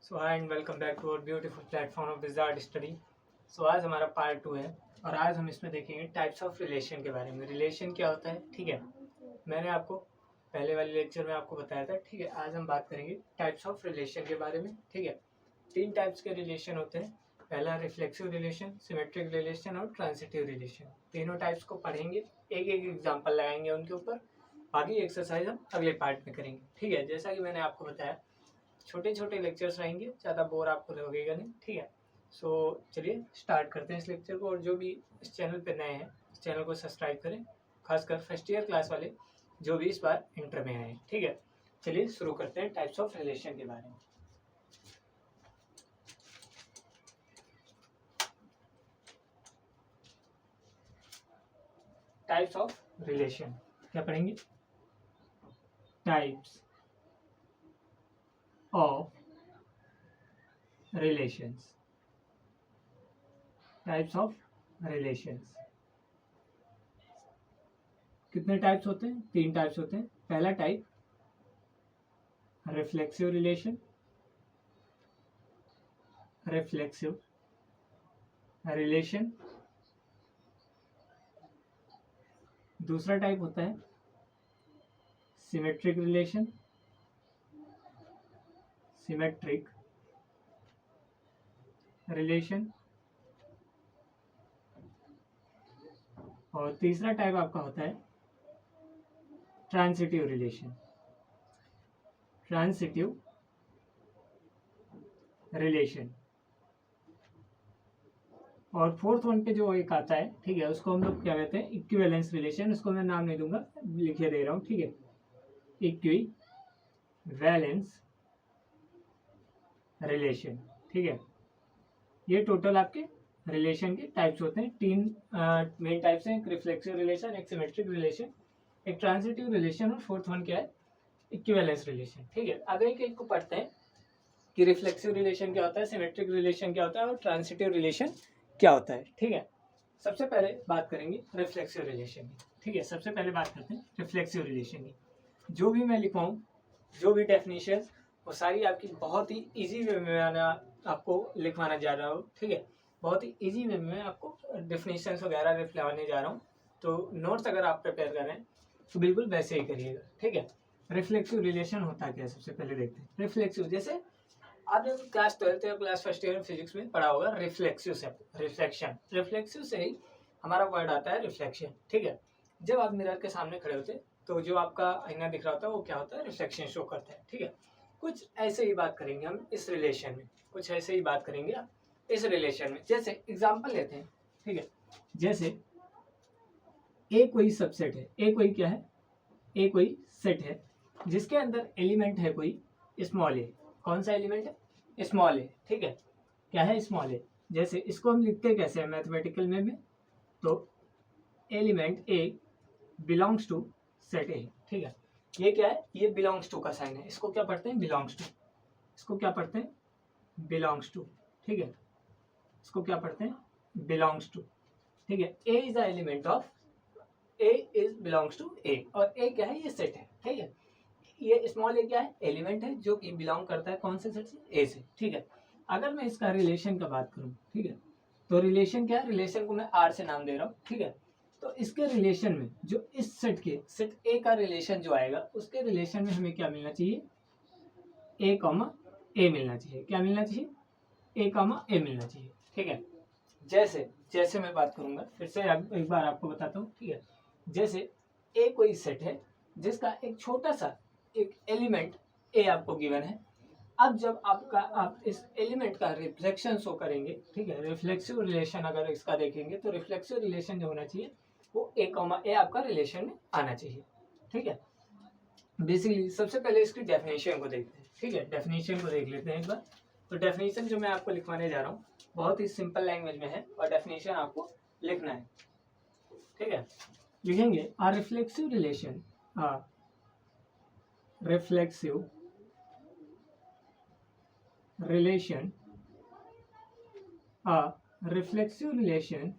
So hi and welcome back to our beautiful platform of Wizard Study. So आज हमारा part 2 है और आज हम इसमें देखेंगे टाइप्स ऑफ रिलेशन के बारे में। रिलेशन क्या होता है, ठीक है। मैंने आपको पहले वाले लेक्चर में आपको बताया था, ठीक है। आज हम बात करेंगे टाइप्स ऑफ रिलेशन के बारे में, ठीक है। 3 टाइप्स के रिलेशन होते हैं। पहला रिफ्लेक्सिव रिलेशन, सिमेट्रिक रिलेशन और ट्रांसिटिव रिलेशन। तीनों टाइप्स को पढ़ेंगे, एक एक एग्जाम्पल लगाएंगे उनके ऊपर। बाकी एक्सरसाइज हम अगले पार्ट में करेंगे, ठीक है। जैसा कि मैंने आपको बताया, छोटे छोटे लेक्चर्स रहेंगे, ज़्यादा बोर आपको लगेगा नहीं, ठीक है। सो चलिए स्टार्ट करते हैं इस लेक्चर को। और जो भी इस चैनल पे नए हैं, इस चैनल को सब्सक्राइब करें, खासकर फर्स्ट ईयर क्लास वाले जो भी इस बार इंटर में आए हैं, ठीक है। चलिए शुरू करते हैं टाइप्स ऑफ रिलेशन के बारे में। टाइप्स ऑफ रिलेशन क्या पढ़ेंगे? Types of relations. Types of relations कितने टाइप्स होते हैं? 3 टाइप्स होते हैं। पहला type reflexive relation, reflexive relation. दूसरा टाइप होता है सिमेट्रिक रिलेशन, सिमेट्रिक रिलेशन। और तीसरा टाइप आपका होता है ट्रांसिटिव रिलेशन, ट्रांसिटिव रिलेशन। और फोर्थ वन पे जो एक आता है, ठीक है, उसको हम लोग क्या कहते हैं? Equivalence relation. उसको मैं नाम नहीं दूंगा, लिखे दे रहा हूँ, ठीक है। इक्विवेलेंस रिलेशन, ठीक है। ये टोटल आपके रिलेशन के टाइप्स होते हैं। 3 मेन टाइप्स हैं, एक रिफ्लेक्सिव रिलेशन, एक सिमेट्रिक रिलेशन, एक ट्रांसिटिव रिलेशन, और फोर्थ वन क्या है? इक्विवेलेंस रिलेशन, ठीक है। आगे एक को पढ़ते हैं कि रिफ्लेक्सिव रिलेशन क्या होता है, सिमेट्रिक रिलेशन क्या होता है और ट्रांसिटिव रिलेशन क्या होता है, ठीक है। सबसे पहले बात करेंगे रिफ्लेक्सिव रिलेशन की, ठीक है। सबसे पहले बात करते हैं रिफ्लेक्सिव रिलेशन की। जो भी मैं लिखवाऊँ, जो भी डेफिनेशन, वो सारी आपकी बहुत ही इजी वे में मैं आपको लिखवाना जा रहा हूँ, ठीक है। बहुत ही इजी वे में आपको डेफिनेशन वगैरह लिखवाने जा रहा हूँ। तो नोट्स अगर आप प्रिपेयर कर रहे हैं तो बिल्कुल वैसे ही करिएगा, ठीक है। रिफ्लेक्सिव रिलेशन होता क्या है, सबसे पहले देखते हैं। रिफ्लेक्सिव, जैसे आपने क्लास 12th या क्लास फर्स्ट ईयर में फिजिक्स में पढ़ा होगा, रिफ्लेक्सिव से रिफ्लेक्शन। रिफ्लेक्सिव से ही हमारा वर्ड आता है रिफ्लेक्शन, ठीक है। जब आप मिरर के सामने खड़े होते तो जो आपका आईना दिख रहा होता है वो क्या होता है? रिफ्लेक्शन शो करता है, ठीक है। कुछ ऐसे ही बात करेंगे हम इस रिलेशन में, कुछ ऐसे ही बात करेंगे इस रिलेशन में। जैसे एग्जाम्पल लेते हैं, ठीक है। जैसे ए कोई सबसेट है, ए कोई क्या है? ए कोई सेट है जिसके अंदर एलिमेंट है कोई स्मॉल ए। कौन सा एलिमेंट है? स्मॉल ए, ठीक है। क्या है? Small a. जैसे इसको हम लिखते कैसे हैं मैथमेटिकल में तो element a belongs to set A, ठीक है। ये क्या है? ये बिलोंग्स टू का साइन है। इसको क्या पढ़ते हैं? Belongs to. इसको क्या पढ़ते हैं? बिलोंग्स टू, ठीक है। इसको क्या पढ़ते हैं? बिलोंग्स टू, ठीक है। A is the element of, A is belongs to A, और ए क्या है? ये सेट है, ठीक है। ये स्मॉल ए क्या है? एलिमेंट है जो कि बिलोंग करता है कौन से सेट से? ए से, ठीक है। अगर मैं इसका रिलेशन का बात करूं, ठीक है, तो रिलेशन क्या है? रिलेशन को मैं आर से नाम दे रहा हूं, ठीक है। तो इसके रिलेशन में जो इस सेट के सेट ए का रिलेशन जो आएगा, उसके रिलेशन में हमें क्या मिलना चाहिए? ए कॉमा ए मिलना चाहिए। क्या मिलना चाहिए? ए कॉमा ए मिलना चाहिए, ठीक है। जैसे जैसे मैं बात करूंगा, फिर से एक बार आपको बताता हूँ, ठीक है। जैसे ए कोई सेट है जिसका एक छोटा सा एक एलिमेंट ए आपको गिवन है। अब जब आप इस एलिमेंट का रिफ्लेक्शन शो करेंगे, ठीक है, रिफ्लेक्सिव रिलेशन अगर इसका देखेंगे तो रिफ्लेक्सिव रिलेशन जो होना चाहिए वो ए कॉमा ए आपका रिलेशन में आना चाहिए, ठीक है। बेसिकली सबसे पहले इसकी डेफिनेशन को देखते हैं, ठीक है। डेफिनेशन को देख लेते हैं एक बार। तो डेफिनेशन जो मैं आपको लिखवाने जा रहा हूँ बहुत ही सिंपल लैंग्वेज में है और डेफिनेशन आपको लिखना है, ठीक है। लिखेंगे a reflexive relation, reflexive relation, a reflexive relation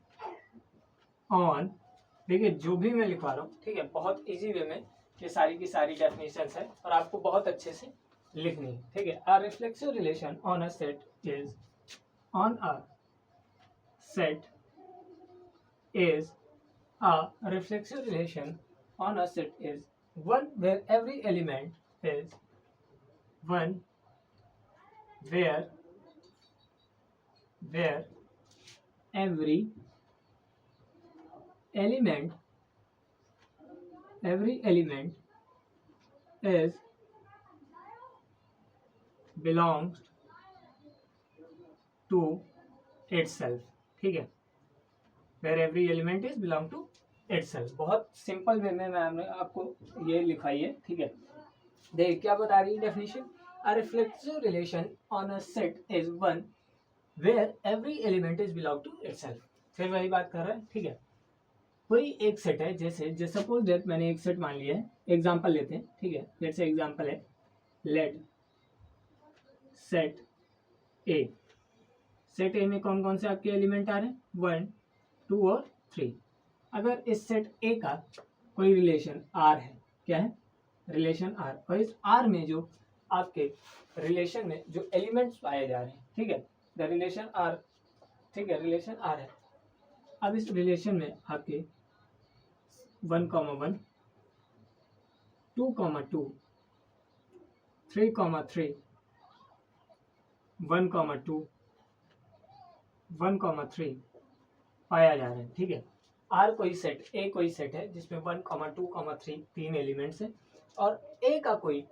on, देखिए जो भी मैं लिखवा रहा हूँ, ठीक है, बहुत इजी वे में ये सारी की सारी डेफिनेशंस है और आपको बहुत अच्छे से लिखनी है, ठीक है। अ reflexive relation on a set is on a set is a reflexive relation on a set is one where every element is one where every element is belongs to itself, ठीक है। where every element is belong to itself, बहुत simple way में ma'am ने आपको ये लिखाई है, ठीक है। देखिए क्या बता रही है definition, a reflexive relation on a set is one where every element is belong to itself. फिर वही बात कर रहा है, ठीक है। कोई एक सेट है, जैसे सपोज दैट मैंने एक सेट मान लिया है, एग्जांपल लेते हैं, ठीक है। लेट से एग्जांपल है, let set A, set A में कौन कौन से आपके एलिमेंट आ रहे हैं, 1 2 और 3। अगर इस सेट ए का कोई रिलेशन आर है, क्या है, रिलेशन आर, और इस आर में जो आपके रिलेशन में जो एलिमेंट्स पाए जा रहे हैं, ठीक है, द रिलेशन आर, ठीक है, रिलेशन आर है। अब इस रिलेशन में आपके 1,1 2,2 3,3 1,2 1,3 पाया जा रहा है, ठीक है। आर कोई सेट, ए कोई सेट है जिसमें 1,2,3 तीन एलिमेंट्स हैं, और ए का कोई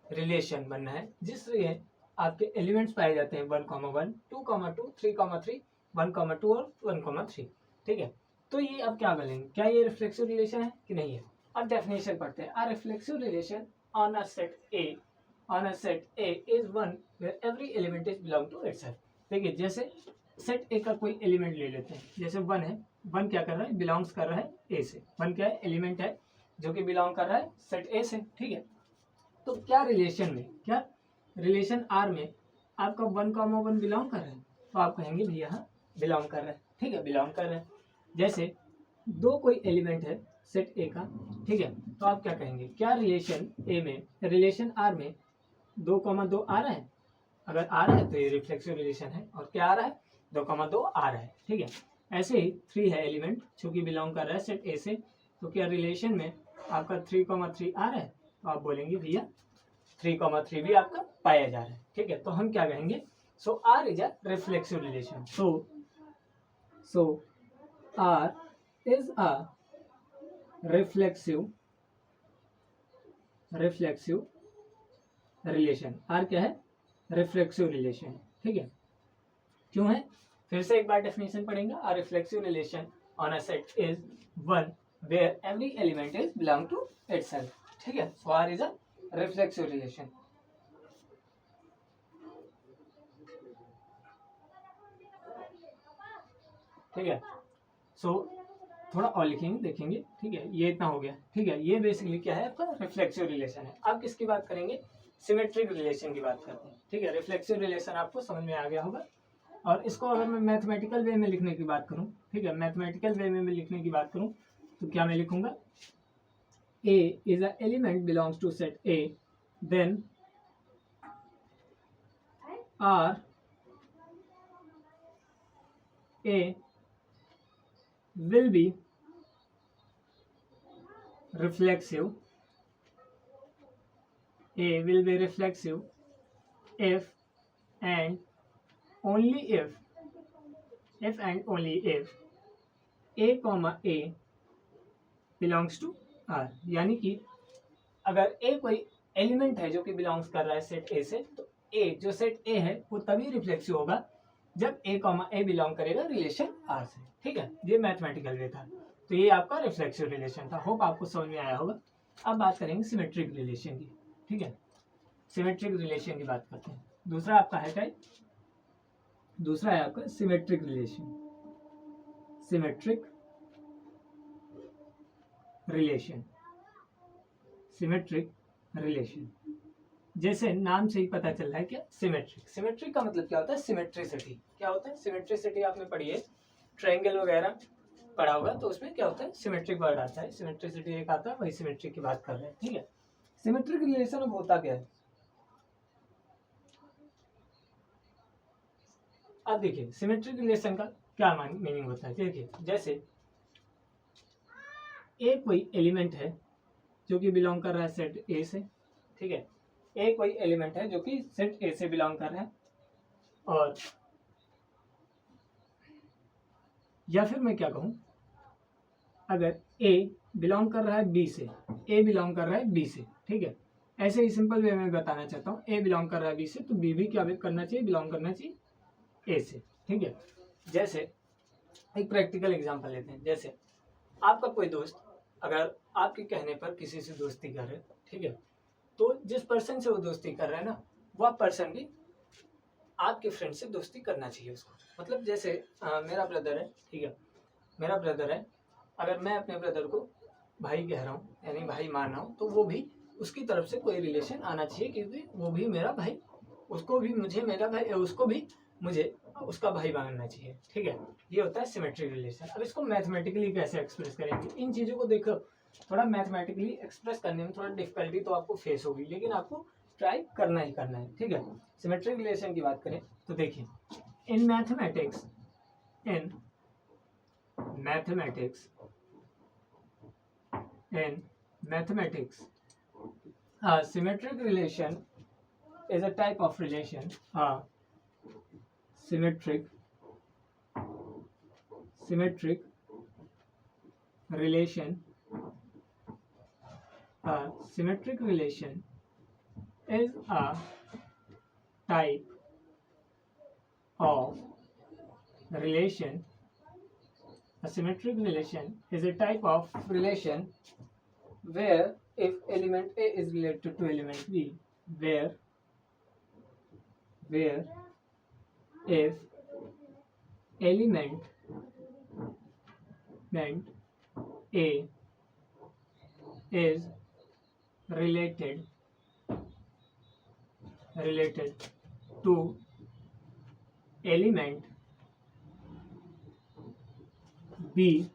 रिलेशन बनना है जिसमें आपके एलिमेंट्स पाए जाते हैं 1,1 2,2 3,3 1,2 और 1,3, ठीक है। तो ये अब क्या बोलेंगे, क्या ये रिफ्लेक्सिव रिलेशन है कि नहीं है। अब डेफिनेशन पढ़ते हैं, a reflexive relation on a set A is one where every element is belong to itself. देखिए जैसे सेट ए का कोई एलिमेंट ले लेते हैं, जैसे 1 है, 1 क्या कर रहा है, बिलोंग्स कर रहा है ए से, 1 क्या है, एलिमेंट है जो कि बिलोंग कर रहा है सेट ए से, ठीक है। तो क्या रिलेशन में, क्या रिलेशन आर में आपका 1,1 बिलोंग कर रहा है, तो आप कहेंगे भैया हाँ बिलोंग कर रहा है, ठीक है, बिलोंग कर रहा है। जैसे 2 कोई एलिमेंट है सेट ए का, ठीक है, तो आप क्या कहेंगे, क्या रिलेशन ए में, रिलेशन आर में 2,2 आ रहा है, अगर आ रहा है तो ये रिफ्लेक्सिव रिलेशन है, और क्या आ रहा है, 2,2 आ रहा है, ठीक है। ऐसे ही 3 है एलिमेंट जो कि बिलोंग कर रहा है सेट ए से, तो क्या रिलेशन में आपका 3,3 आ रहा है, तो आप बोलेंगे भैया 3,3 भी आपका पाया जा रहा है, ठीक है। तो हम क्या कहेंगे, so R is a reflexive relation, so R is a reflexive relation. R क्या है, रिफ्लेक्सिव रिलेशन, ठीक है। क्यों है, फिर से एक बार डेफिनेशन पढ़ेंगे, a reflexive relation on a set is one where every element is belong to itself, ठीक है। So R is a reflexive relation. ठीक है, सो थोड़ा और लिखेंगे, देखेंगे, ठीक है। ये इतना हो गया, ठीक है। ये बेसिकली क्या है, आपका रिफ्लेक्सिव रिलेशन है। अब किसकी बात करेंगे, सिमेट्रिक रिलेशन की बात करते हैं, ठीक है। रिफ्लेक्सिव रिलेशन आपको समझ में आ गया होगा, और इसको अगर मैं मैथमेटिकल वे में लिखने की बात करूं, ठीक है, मैथमेटिकल वे में लिखने की बात करूं, तो क्या मैं लिखूंगा, A is a element belongs to set A, then R A will be reflexive, A will be reflexive if and only if and only if A, A belongs to R। यानी कि अगर A कोई element है जो कि belongs कर रहा है सेट A से, तो A जो सेट A है वो तभी रिफ्लेक्सिव होगा जब A, A बिलोंग करेगा रिलेशन R से, ठीक है। ये मैथमेटिकल वे था, तो ये आपका रिफ्लेक्सिव रिलेशन था। होप आपको समझ में आया होगा। अब बात करेंगे सिमेट्रिक रिलेशन की, ठीक है। सिमेट्रिक रिलेशन की बात करते हैं। दूसरा आपका है टाइप, दूसरा है आपका symmetric relation. Symmetric relation, symmetric relation, जैसे नाम से ही पता चल रहा है क्या, सिमेट्रिक। सिमेट्रिक का मतलब क्या होता है, सिमेट्रिसिटी। क्या होता है सिमेट्रिसिटी, आपने पढ़ी है, ट्रायंगल वगैरह पढ़ा होगा, तो उसमें क्या होता है, सिमेट्रिक वर्ड आता है, सिमेट्रिसिटी एक आता है, वही सिमेट्रिक की बात कर रहे हैं, ठीक है। सिमेट्रिक रिलेशन अब होता क्या है, अब देखिए सिमेट्रिक रिलेशन का क्या मीनिंग होता है। देखिए जैसे ए कोई एलिमेंट है जो कि बिलोंग कर रहा है सेट ए से, ठीक है, ए कोई एलिमेंट है जो कि सेट ए से बिलोंग कर रहा है, और या फिर मैं क्या कहूँ, अगर ए बिलोंग कर रहा है बी से, ए बिलोंग कर रहा है बी से, ठीक है, ऐसे ही सिंपल वे में बताना चाहता हूँ, ए बिलोंग कर रहा है बी से तो बी भी क्या करना चाहिए, बिलोंग करना चाहिए ए से, ठीक है। जैसे एक प्रैक्टिकल एग्जांपल लेते हैं, जैसे आपका कोई दोस्त अगर आपके कहने पर किसी से दोस्ती कर रहे है, ठीक है, तो जिस पर्सन से वो दोस्ती कर रहा है ना, वह पर्सन भी आपके फ्रेंड से दोस्ती करना चाहिए उसको। मतलब जैसे मेरा ब्रदर है, ठीक है, मेरा ब्रदर है, अगर मैं अपने ब्रदर को भाई कह रहा हूँ यानी भाई मान रहा हूँ, तो वो भी उसकी तरफ से कोई रिलेशन आना चाहिए, क्योंकि वो भी मेरा भाई, उसको भी मुझे मेरा भाई, उसको भी मुझे उसका भाई मानना चाहिए, ठीक है। ये होता है सिमेट्रिक रिलेशन। अब इसको मैथमेटिकली कैसे एक्सप्रेस करेंगे, इन चीज़ों को देखो, थोड़ा मैथमेटिकली एक्सप्रेस करने में थोड़ा डिफिकल्टी तो आपको फेस होगी, लेकिन आपको ट्राई करना ही करना है, ठीक है। सिमेट्रिक रिलेशन की बात करें तो देखिए in mathematics symmetric relation is a type of relation. Symmetric relation. Symmetric relation is a type of relation. A symmetric relation is a type of relation where if element A is related to element B, where if element A is related to element B,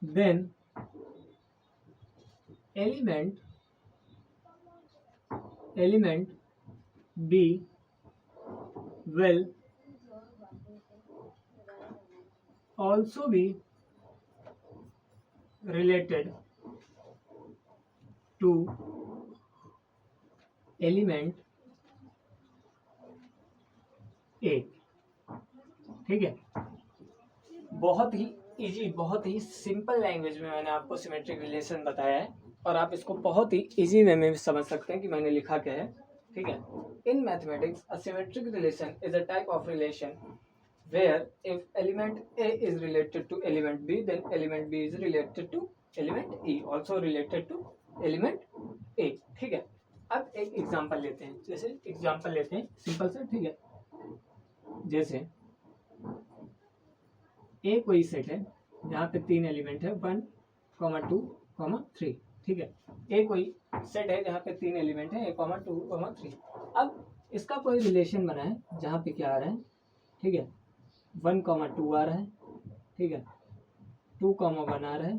then element B will also be related to element A, ठीक है। बहुत ही easy, बहुत ही simple language में मैंने आपको symmetric relation बताया है, और आप इसको बहुत ही इजी वे में भी समझ सकते हैं कि मैंने लिखा क्या है, ठीक है। In mathematics a symmetric relation is a type of relation where if element A is related to element B, then element B is related to element E, also related to element A, ठीक है। अब एक example लेते हैं, जैसे example लेते हैं simple से, ठीक है। जैसे ए कोई सेट है जहाँ पे 3 एलिमेंट है 1, 2, 3, ठीक है। ए कोई सेट है जहाँ पे 3 एलिमेंट है 1, 2, 3। अब इसका कोई रिलेशन बना है जहाँ पे क्या आ रहा है, ठीक है, 1, 2 आ रहा है, ठीक है, 2, 1 आ रहा है,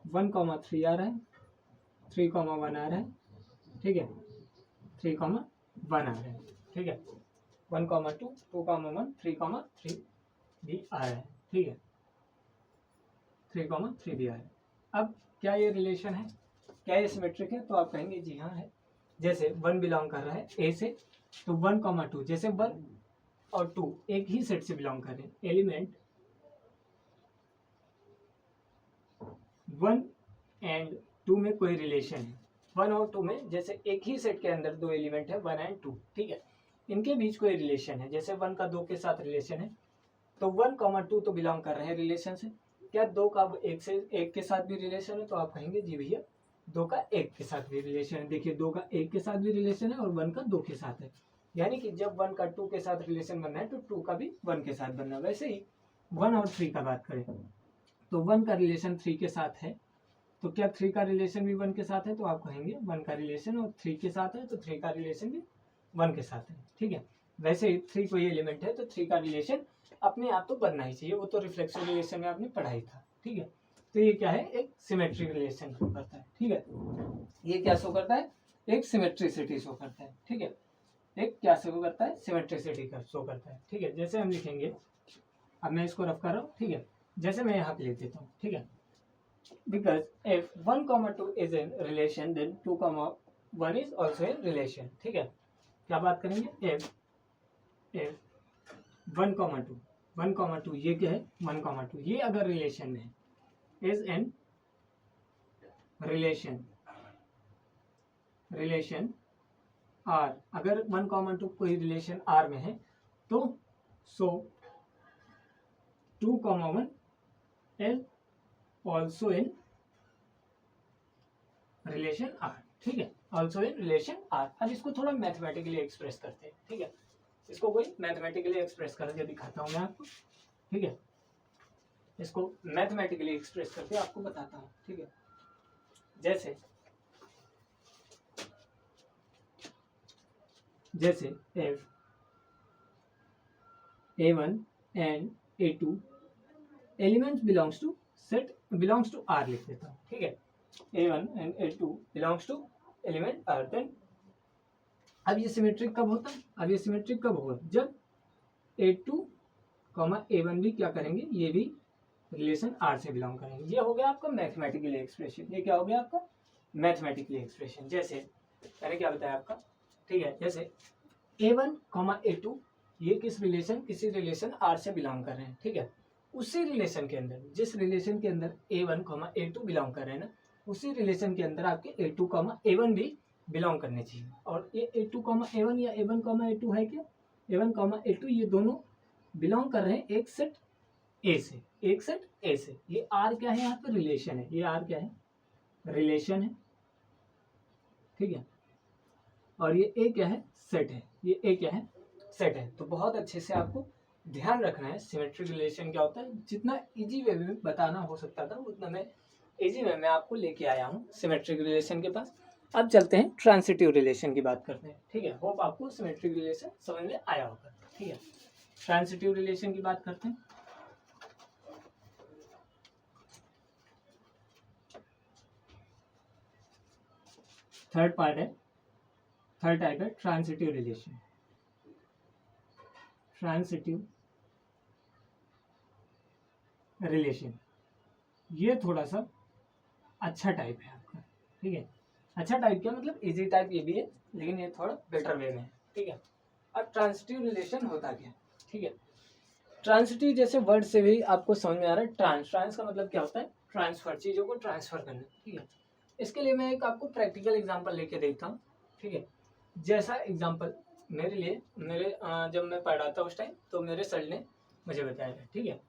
1, 3 आ रहा है, 3, 1 आ रहा है, ठीक है, 3, 1 आ रहा है, ठीक है, 1, 2, 2, 1, 3 भी आ रहा है, ठीक है, 3, 3 भी आ रहा है। अब क्या ये रिलेशन है, क्या ये सिमेट्रिक है, तो आप कहेंगे जी हाँ है। जैसे 1 बिलोंग कर रहा है ए से, तो 1, 2, जैसे 1 और 2 एक ही सेट से बिलोंग कर रहे हैं, एलिमेंट 1 एंड 2 में कोई रिलेशन है, 1 और 2 में जैसे एक ही सेट के अंदर 2 एलिमेंट है 1 एंड 2, ठीक है, इनके बीच कोई रिलेशन है, जैसे 1 का 2 के साथ रिलेशन है, तो 1, 2 तो बिलोंग कर रहे हैं रिलेशन से। क्या 2 का 1 के साथ भी रिलेशन है, तो आप कहेंगे जी भैया 2 का 1 के साथ भी रिलेशन है। देखिए 2 का 1 के साथ भी रिलेशन है और 1 का 2 के साथ है, यानी कि जब 1 का 2 के साथ रिलेशन बनना है तो 2 का भी 1 के साथ बनना है। वैसे ही 1 और 3 का बात करें तो 1 का रिलेशन 3 के साथ है, तो क्या 3 का रिलेशन भी 1 के साथ है, तो आप कहेंगे 1 का रिलेशन और 3 के साथ है तो 3 का रिलेशन भी 1 के साथ है, ठीक है। वैसे ही 3 कोई एलिमेंट है तो 3 का रिलेशन अपने आप तो बनना ही चाहिए, वो तो रिफ्लेक्सिव रिलेशन में आपने पढ़ा ही था, ठीक है। तो ये क्या है, एक सिमेट्रिक रिलेशन शो करता है, ठीक है। ये क्या शो करता है, एक सिमेट्रिसिटी शो करता है, ठीक है। एक क्या शो करता है, सिमेट्रिसिटी का शो करता है। ठीक है, जैसे हम लिखेंगे, अब मैं इसको रफ कर रहा हूँ। ठीक है, जैसे मैं यहाँ पे लिख देता हूँ। ठीक है, because if 1,2 is in relation then 2,1 is also in relation. ठीक है, क्या बात करेंगे, इफ 1,2 ये क्या है, 1,2 ये अगर रिलेशन में है, इज इन रिलेशन आर, अगर 1,2 कोई रिलेशन आर में है तो so 2,1 is also in relation R. ठीक है, ऑल्सो इन रिलेशन आर। अब इसको थोड़ा मैथमेटिकली एक्सप्रेस करते हैं। ठीक है, इसको कोई मैथमेटिकली एक्सप्रेस करके दिखाता हूँ मैं आपको। ठीक है, इसको मैथमेटिकली एक्सप्रेस करके आपको बताता हूँ। ठीक है, जैसे if A1 and A2 elements belongs to R लिख देता हूँ। ठीक है, A1 and A2 belongs to element R, then अब ये सिमेट्रिक कब होता है, अब ये सिमेट्रिक कब होगा, जब A2, A1 भी क्या करेंगे, ये भी रिलेशन R से बिलोंग करेंगे। ये हो गया आपका मैथमेटिकली एक्सप्रेशन। ये क्या हो गया आपका मैथमेटिकली एक्सप्रेशन। जैसे मैंने क्या बताया आपका, ठीक है, जैसे A1, A2 ये किसी रिलेशन R से बिलोंग कर रहे हैं। ठीक है, उसी रिलेशन के अंदर, जिस रिलेशन के अंदर A1, A2 बिलोंग कर रहे हैं ना, उसी रिलेशन के अंदर आपके A2, A1 भी बिलोंग करने चाहिए। और ये A2, A1 या A1, A2 है क्या, A1, A2 ये दोनों बिलोंग कर रहे हैं एक सेट ए से, एक सेट ए से। ये आर क्या है, यहाँ पे रिलेशन है, ये आर क्या है, रिलेशन है। ठीक है, और ये ए क्या है, सेट है, ये ए क्या है, सेट है। तो बहुत अच्छे से आपको ध्यान रखना है सिमेट्रिक रिलेशन क्या होता है। जितना इजी वे में बताना हो सकता था उतना मैं इजी वे में आपको लेके आया हूँ सिमेट्रिक रिलेशन के पास। अब चलते हैं ट्रांसिटिव रिलेशन की बात करते हैं। ठीक है, होप आपको सिमेट्रिक रिलेशन समझ में आया होगा। ठीक है, ट्रांसिटिव रिलेशन की बात करते हैं। थर्ड टाइप है ट्रांसिटिव रिलेशन। ट्रांसिटिव रिलेशन ये थोड़ा सा अच्छा टाइप है आपका। ठीक है, अच्छा टाइप क्या मतलब, इजी टाइप ये भी है, लेकिन ये थोड़ा बेटर वे में है। ठीक है, अब ट्रांसिटिव रिलेशन होता क्या है। ठीक है, ट्रांसिटिव जैसे वर्ड से भी आपको समझ में आ रहा है, ट्रांस का मतलब क्या होता है, ट्रांसफर, चीज़ों को ट्रांसफर करना। ठीक है, इसके लिए मैं एक आपको प्रैक्टिकल एग्जांपल लेके देता हूँ। ठीक है, जैसा एग्जांपल मेरे जब मैं पढ़ रहा था उस टाइम, तो मेरे सर ने मुझे बताया था। ठीक है,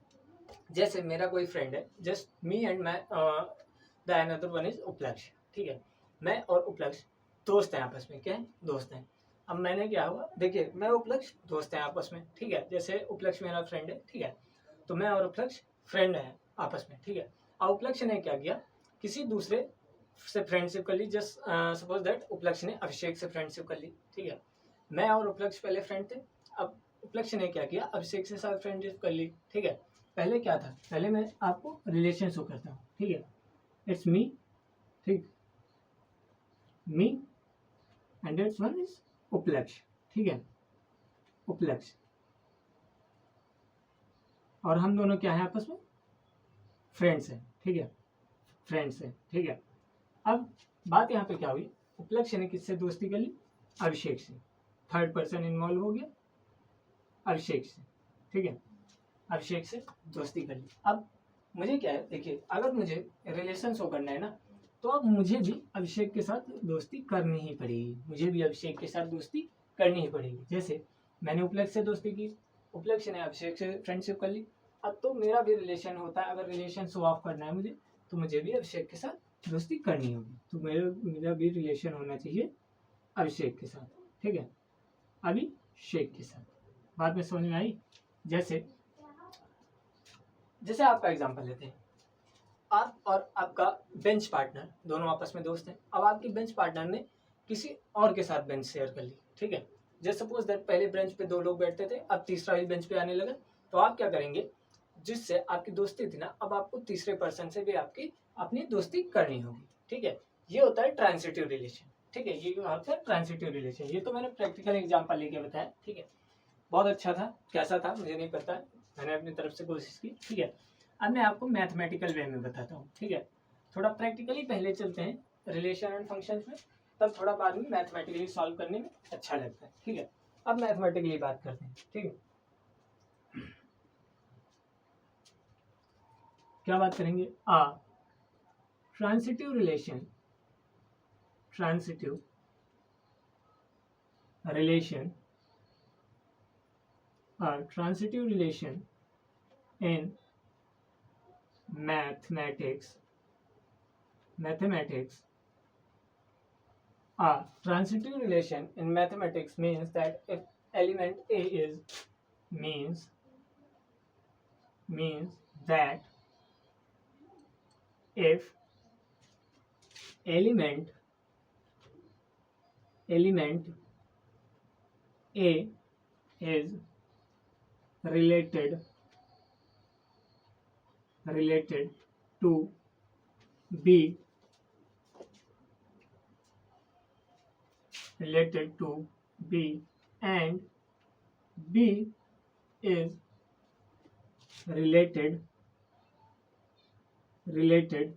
जैसे मेरा कोई फ्रेंड है, जस्ट मी एंड मैं द अनदर वन इज उपलक्ष्य। ठीक है, मैं और उपलक्ष्य दोस्त हैं आपस में, क्या है, दोस्त हैं। अब मैंने क्या हुआ, देखिए मैं उपलक्ष्य दोस्त हैं आपस में। ठीक है, जैसे उपलक्ष्य मेरा फ्रेंड है। ठीक है, तो मैं और उपलक्ष्य फ्रेंड हैं आपस में। ठीक है, और उपलक्ष्य ने क्या किया, किसी दूसरे से फ्रेंडशिप कर ली। जस्ट सपोज दैट उपलक्ष्य ने अभिषेक से फ्रेंडशिप कर ली। ठीक है, मैं और उपलक्ष्य पहले फ्रेंड थे, अब उपलक्ष्य ने क्या किया, अभिषेक से साथ फ्रेंडशिप कर ली। ठीक है, पहले क्या था, पहले मैं आपको रिलेशन शो करता हूँ। ठीक है, इट्स मी, ठीक, me and it's one is उपलक्ष्य। ठीक है, उपलक्ष्य और हम दोनों क्या है आपस में, फ्रेंड्स हैं। ठीक है, फ्रेंड्स हैं। ठीक है, अब बात यहाँ पे क्या हुई, उपलक्ष्य ने किससे दोस्ती कर ली, अभिषेक से। थर्ड पर्सन इन्वॉल्व हो गया, अभिषेक से। ठीक है, अभिषेक से दोस्ती कर ली। अब मुझे क्या है, देखिए अगर मुझे रिलेशन शो करना है ना, तो अब मुझे भी अभिषेक के साथ दोस्ती करनी ही पड़ेगी, मुझे भी अभिषेक के साथ दोस्ती करनी ही पड़ेगी। जैसे मैंने उपलक्ष्य से दोस्ती की, उपलक्ष्य ने अभिषेक से फ्रेंडशिप कर ली, अब तो मेरा भी रिलेशन होता है। अगर रिलेशन शो ऑफ करना है मुझे, तो मुझे भी अभिषेक के साथ दोस्ती करनी होगी। तो मेरा भी रिलेशन होना चाहिए अभिषेक के साथ। ठीक है, अभिषेक के साथ। बात में समझ में आई। जैसे आपका एग्जांपल लेते हैं, आप और आपका बेंच पार्टनर दोनों आपस में दोस्त हैं। अब आपकी बेंच पार्टनर ने किसी और के साथ बेंच शेयर कर ली। ठीक है, जैसे सपोज दैट पहले बेंच पे 2 लोग बैठते थे, अब तीसरा भी बेंच पे आने लगा। तो आप क्या करेंगे, जिससे आपकी दोस्ती थी ना, अब आपको तीसरे पर्सन से भी आपकी अपनी दोस्ती करनी होगी। ठीक है, ये होता है ट्रांसिटिव रिलेशन। ठीक है, ये होता है ट्रांसिटिव रिलेशन। ये तो मैंने प्रैक्टिकल एग्जांपल लेके बताया, ठीक है, बहुत अच्छा था। कैसा था मुझे नहीं पता, मैंने अपनी तरफ से कोशिश की, ठीक है। अब मैं आपको मैथमेटिकल वे में बताता हूँ, ठीक है। थोड़ा प्रैक्टिकली पहले चलते हैं रिलेशन एंड फंक्शंस में, तब थोड़ा बाद में मैथमेटिकली सॉल्व करने में अच्छा लगता है, ठीक है। अब मैथमेटिकली बात करते हैं, ठीक है। क्या बात करेंगे? Transitive relation, transitive relation, transitive relation in mathematics, a transitive relation in mathematics means that if element A is means that if element A is related to B, and B is related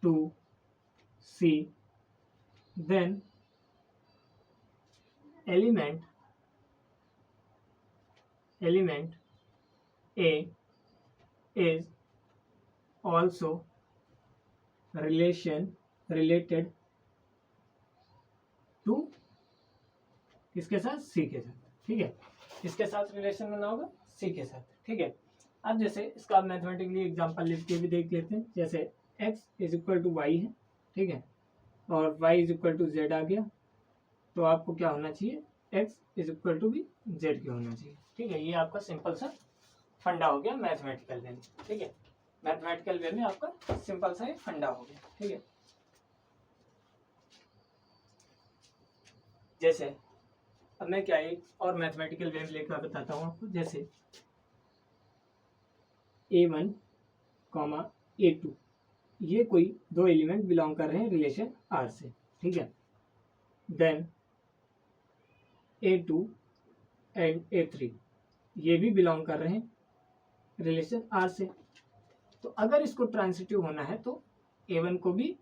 to C, then element A is also related to किसके साथ? सी के साथ, ठीक है। किसके साथ relation बना होगा? सी के साथ, ठीक है। अब जैसे इसका आप मैथमेटिकली एग्जांपल लिख के भी देख लेते हैं। जैसे x is equal to Y है, ठीक है, और y is equal to Z आ गया, तो आपको क्या होना चाहिए? x इज इक्वल टू भी जेड के होना चाहिए, ठीक है। ये आपका सिंपल सा फंडा हो गया मैथमेटिकल वे में, ठीक है। मैथमेटिकल वे में आपका सिंपल सा फंडा हो गया, ठीक है। जैसे अब मैं क्या एक और मैथमेटिकल वे में लेकर बताता हूँ आपको। जैसे A1, A2 ये कोई दो एलिमेंट बिलोंग कर रहे हैं रिलेशन R से, ठीक है। देन A2 एंड A3 ये भी बिलोंग कर रहे हैं रिलेशन R से। तो अगर इसको ट्रांसिटिव होना है तो A1 को भी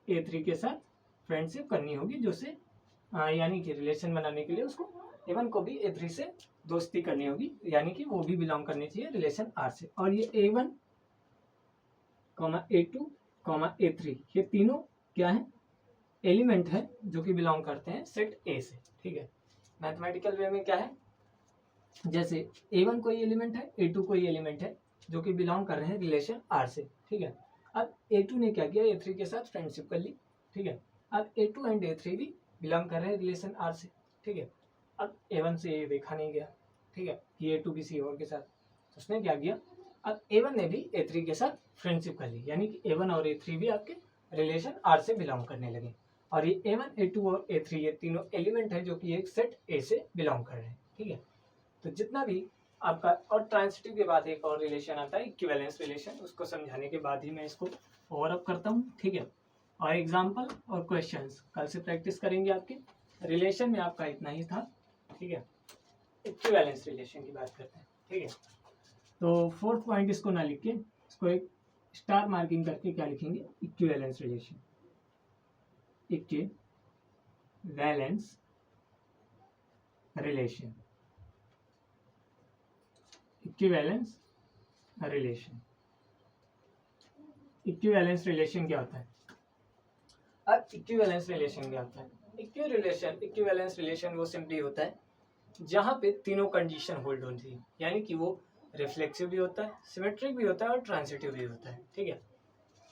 A3 के साथ फ्रेंडशिप करनी होगी, जो से यानी कि रिलेशन बनाने के लिए उसको A1 को भी A3 से दोस्ती करनी होगी, यानी कि वो भी बिलोंग करनी चाहिए रिलेशन R से। और ये A1, A2, A3 ये तीनों क्या है? एलिमेंट है जो कि बिलोंग करते हैं सेट A से, ठीक है। मैथमेटिकल वे में क्या है? जैसे A1 कोई एलिमेंट है, A2 कोई एलिमेंट है जो कि बिलोंग कर रहे हैं रिलेशन R से, ठीक है। अब A2 ने क्या किया? A3 के साथ फ्रेंडशिप कर ली, ठीक है। अब A2 एंड A3 भी बिलोंग कर रहे हैं रिलेशन R से, ठीक है। अब A1 से ये देखा नहीं गया, ठीक है, कि A2 किसी और के साथ, तो उसने क्या किया? अब A1 ने भी A3 के साथ फ्रेंडशिप कर ली, यानी कि A1 और A3 भी आपके रिलेशन R से बिलोंग करने लगे। और ये A1, A2 और A3 ये तीनों एलिमेंट है जो कि एक सेट A से बिलोंग कर रहे हैं, ठीक है। तो जितना भी आपका, और ट्रांसिटिव के बाद एक और रिलेशन आता है इक्विवेलेंस रिलेशन, उसको समझाने के बाद ही मैं इसको ओवर अप करता हूँ, ठीक है। और एग्जाम्पल और क्वेश्चंस कल से प्रैक्टिस करेंगे आपके। रिलेशन में आपका इतना ही था, ठीक है। इक्विवेलेंस रिलेशन की बात करते हैं, ठीक है। तो फोर्थ पॉइंट इसको ना लिख के इसको एक स्टार मार्किंग करके क्या लिखेंगे? Equivalence relation, equivalence relation, equivalence relation. Equivalence relation क्या होता है? अब इक्विवेलेंस रिलेशन क्या होता है? इक्विवेलेंस रिलेशन वो सिंपली होता है जहां पे तीनों कंडीशन होल्ड होती है, यानी कि वो रिफ्लेक्सिव भी होता है, सिमेट्रिक भी होता है और ट्रांसिटिव भी होता है, ठीक है।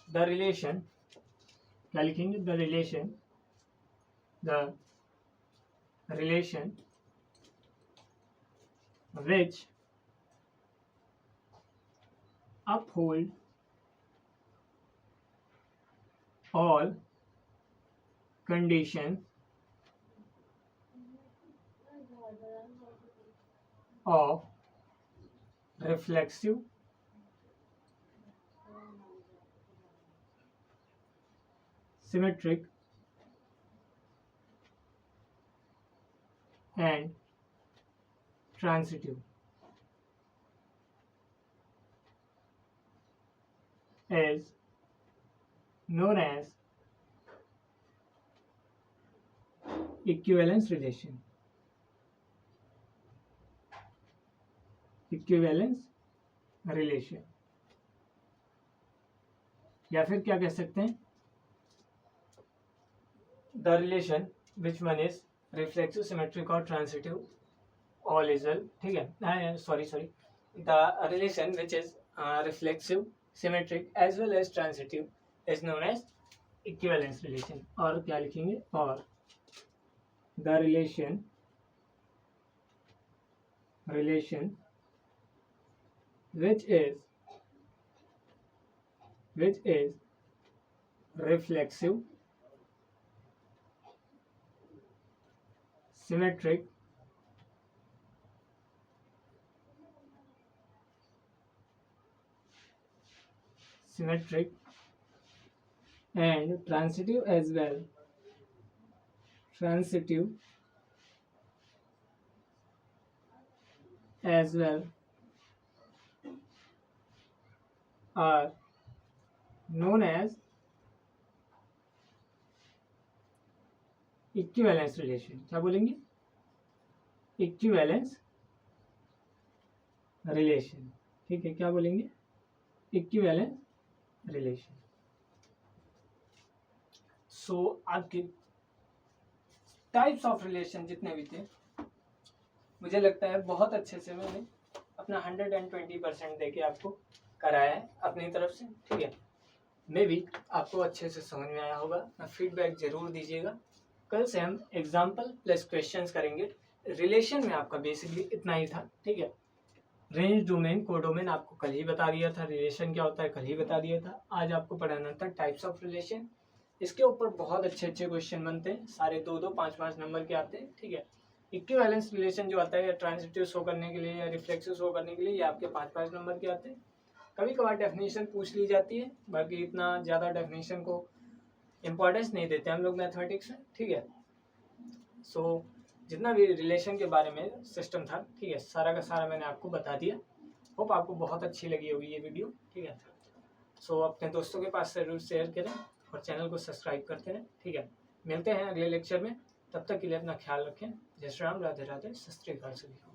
द रिलेशन क्या लिखेंगे? The relation which uphold all conditions of reflexive, symmetric and transitive is known as equivalence relation. Equivalence relation या फिर क्या कह सकते हैं, the relation which one is reflexive, symmetric और transitive all is well. ठीक है, sorry, the relation which is reflexive, symmetric as well as transitive is known as equivalence relation. और क्या लिखेंगे, और the relation which is reflexive, symmetric and transitive as well. Transitive as well are known as equivalence relation. क्या बोलेंगे, equivalence relation. ठीक है, क्या बोलेंगे, equivalence relation. सो आपके टाइप्स ऑफ रिलेशन जितने भी थे, मुझे लगता है बहुत अच्छे से मैंने अपना 120% देके आपको कराया है अपनी तरफ से. ठीक है, मे भी आपको अच्छे से समझ में आया होगा. फीडबैक जरूर दीजिएगा. कल से हम एग्जाम्पल प्लस क्वेश्चंस करेंगे. रिलेशन में आपका बेसिकली इतना ही था. ठीक है, रेंज डोमेन कोडोमेन आपको कल ही बता दिया था, रिलेशन क्या होता है कल ही बता दिया था. आज आपको पढ़ाना था टाइप्स ऑफ रिलेशन. इसके ऊपर बहुत अच्छे क्वेश्चन बनते हैं, सारे 2-2, 5-5 नंबर के आते हैं. ठीक है, इक्विवेलेंस रिलेशन जो आता है या ट्रांजिटिव शो करने के लिए या रिफ्लेक्सिव शो करने के लिए ये आपके 5-5 नंबर के आते हैं. कभी कभार डेफिनेशन पूछ ली जाती है, बाकी इतना ज़्यादा डेफिनेशन को इम्पोर्टेंस नहीं देते हम लोग मैथमेटिक्स में. ठीक है, सो जितना भी रिलेशन के बारे में सिस्टम था, ठीक है, सारा का सारा मैंने आपको बता दिया. होप आपको बहुत अच्छी लगी होगी ये वीडियो. ठीक है, सो अपने दोस्तों के पास जरूर शेयर करें और चैनल को सब्सक्राइब करते रहें. ठीक है, मिलते हैं अगले लेक्चर में. तब तक के लिए अपना ख्याल रखें. जय श्री राम, राधे राधे, सत श्री अकाल सभी को.